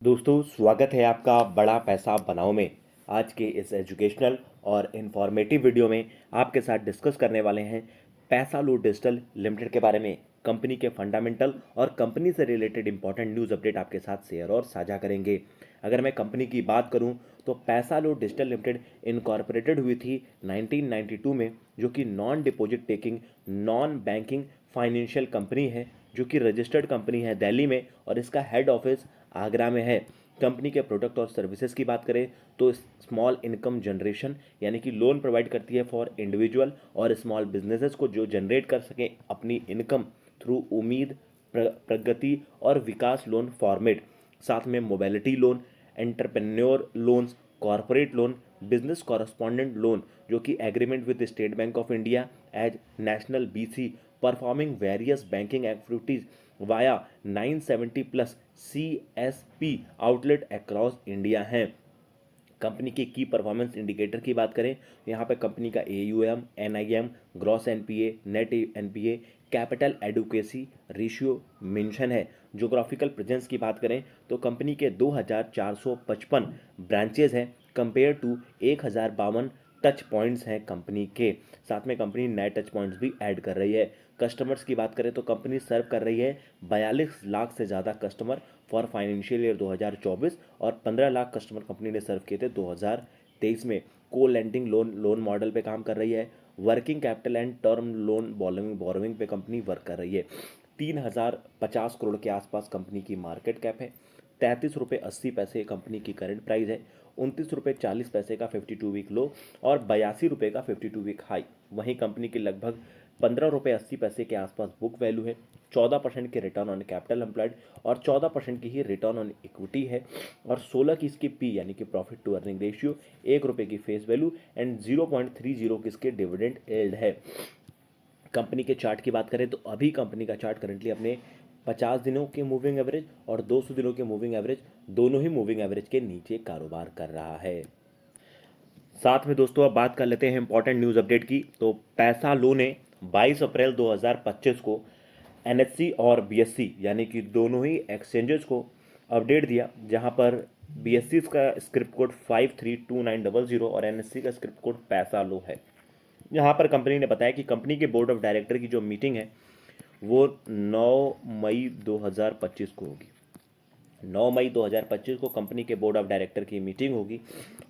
दोस्तों स्वागत है आपका बड़ा पैसा बनाओ में। आज के इस एजुकेशनल और इन्फॉर्मेटिव वीडियो में आपके साथ डिस्कस करने वाले हैं पैसा लो डिजिटल लिमिटेड के बारे में। कंपनी के फंडामेंटल और कंपनी से रिलेटेड इंपॉर्टेंट न्यूज़ अपडेट आपके साथ शेयर और साझा करेंगे। अगर मैं कंपनी की बात करूं तो पैसा लो डिजिटल लिमिटेड इनकॉर्पोरेटेड हुई थी 1992 में, जो कि non deposit taking non banking financial company है, जो कि रजिस्टर्ड कंपनी है दिल्ली में और इसका हेड ऑफिस आगरा में है। कंपनी के प्रोडक्ट और सर्विसेज की बात करें तो स्मॉल इनकम जनरेशन यानी कि लोन प्रोवाइड करती है फॉर इंडिविजुअल और स्मॉल बिजनेसेस को, जो जनरेट कर सकें अपनी इनकम थ्रू उम्मीद, प्रगति और विकास लोन फॉर्मेट। साथ में mobility loan, entrepreneur loans, corporate loan, business correspondent loan, जो कि agreement with State Bank of India as national BC performing various banking activities via 970 plus CSP outlet across India हैं। Company की performance indicator की बात करें, यहाँ पे company का AUM, NIM, gross NPA, net NPA, capital adequacy ratio mention है। Geographical presence की बात करें तो कंपनी के 2455 ब्रांचेज हैं कंपेयर टू 1052 टच पॉइंट्स हैं कंपनी के। साथ में कंपनी नए टच पॉइंट्स भी ऐड कर रही है। कस्टमर्स की बात करें तो कंपनी सर्व कर रही है 42 लाख से ज़्यादा कस्टमर फॉर फाइनेंशियल ईयर 2024 और 15 लाख कस्टमर कंपनी ने सर्व किए थे 2023 में। को लेंडिंग लोन मॉडल पे काम कर रही है। Working capital and term loan borrowing पे कंपनी वर्क कर रही है। 3050 करोड़ के आसपास कंपनी की मार्केट कैप है। 33 रुपये 80 पैसे कंपनी की करंट प्राइस है। 29 रुपये 40 पैसे का 52 वीक लो और 82 रुपये का 52 वीक हाई। वहीं कंपनी की लगभग 15 रुपये 80 पैसे के आसपास बुक वैल्यू है। 14% की रिटर्न ऑन कैपिटल एम्प्लॉयड और 14% की ही रिटर्न ऑन इक्विटी है और 16 की इसकी पी यानी कि प्रॉफिट टू अर्निंग रेशियो, 1 रुपये की फेस वैल्यू एंड 0.30 की इसके डिविडेंड यील्ड है। कंपनी के चार्ट की बात करें तो अभी कंपनी का चार्ट करंटली अपने 50 दिनों के मूविंग एवरेज और 200 दिनों के मूविंग एवरेज, दोनों ही मूविंग एवरेज के नीचे कारोबार कर रहा है। साथ में दोस्तों अब बात कर लेते हैं इंपॉर्टेंट न्यूज़ अपडेट की। तो पैसा लो ने 22 अप्रैल 2025 को NSE और BSE यानी कि दोनों ही एक्सचेंजेस को अपडेट दिया, जहां पर BSE का स्क्रिप्ट कोड 532900 और NSE का स्क्रिप्ट कोड पैसा लो है। यहाँ पर कंपनी ने बताया कि कंपनी के बोर्ड ऑफ डायरेक्टर की जो मीटिंग है वो 9 मई 2025 को होगी। 9 मई 2025 को कंपनी के बोर्ड ऑफ डायरेक्टर की मीटिंग होगी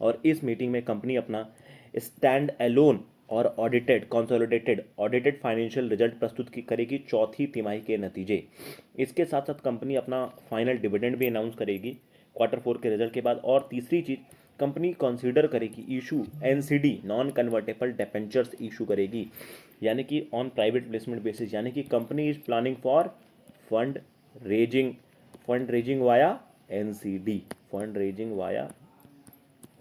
और इस मीटिंग में कंपनी अपना स्टैंड अलोन और ऑडिटेड फाइनेंशियल रिजल्ट प्रस्तुत करेगी चौथी तिमाही के नतीजे। इसके साथ साथ कंपनी अपना फाइनल डिविडेंड भी अनाउंस करेगी Q4 के रिजल्ट के बाद। और तीसरी चीज़, कंपनी कंसीडर करेगी issue NCD non convertible debentures issue करेगी, यानी कि ऑन प्राइवेट प्लेसमेंट बेसिस, यानी कि company is planning for fund raising via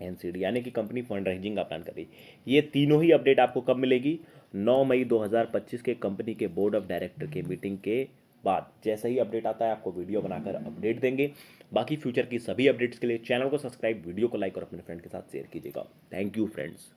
NCD यानी कि कंपनी फंड रेजिंग का प्लान कर रही है। ये तीनों ही अपडेट आपको कब मिलेगी? 9 मई 2025 के कंपनी के बोर्ड ऑफ डायरेक्टर के मीटिंग के बाद। जैसा ही अपडेट आता है आपको वीडियो बनाकर अपडेट देंगे। बाकी फ्यूचर की सभी अपडेट्स के लिए चैनल को सब्सक्राइब, वीडियो को लाइक और अपने फ्रेंड के साथ शेयर कीजिएगा। Thank you friends.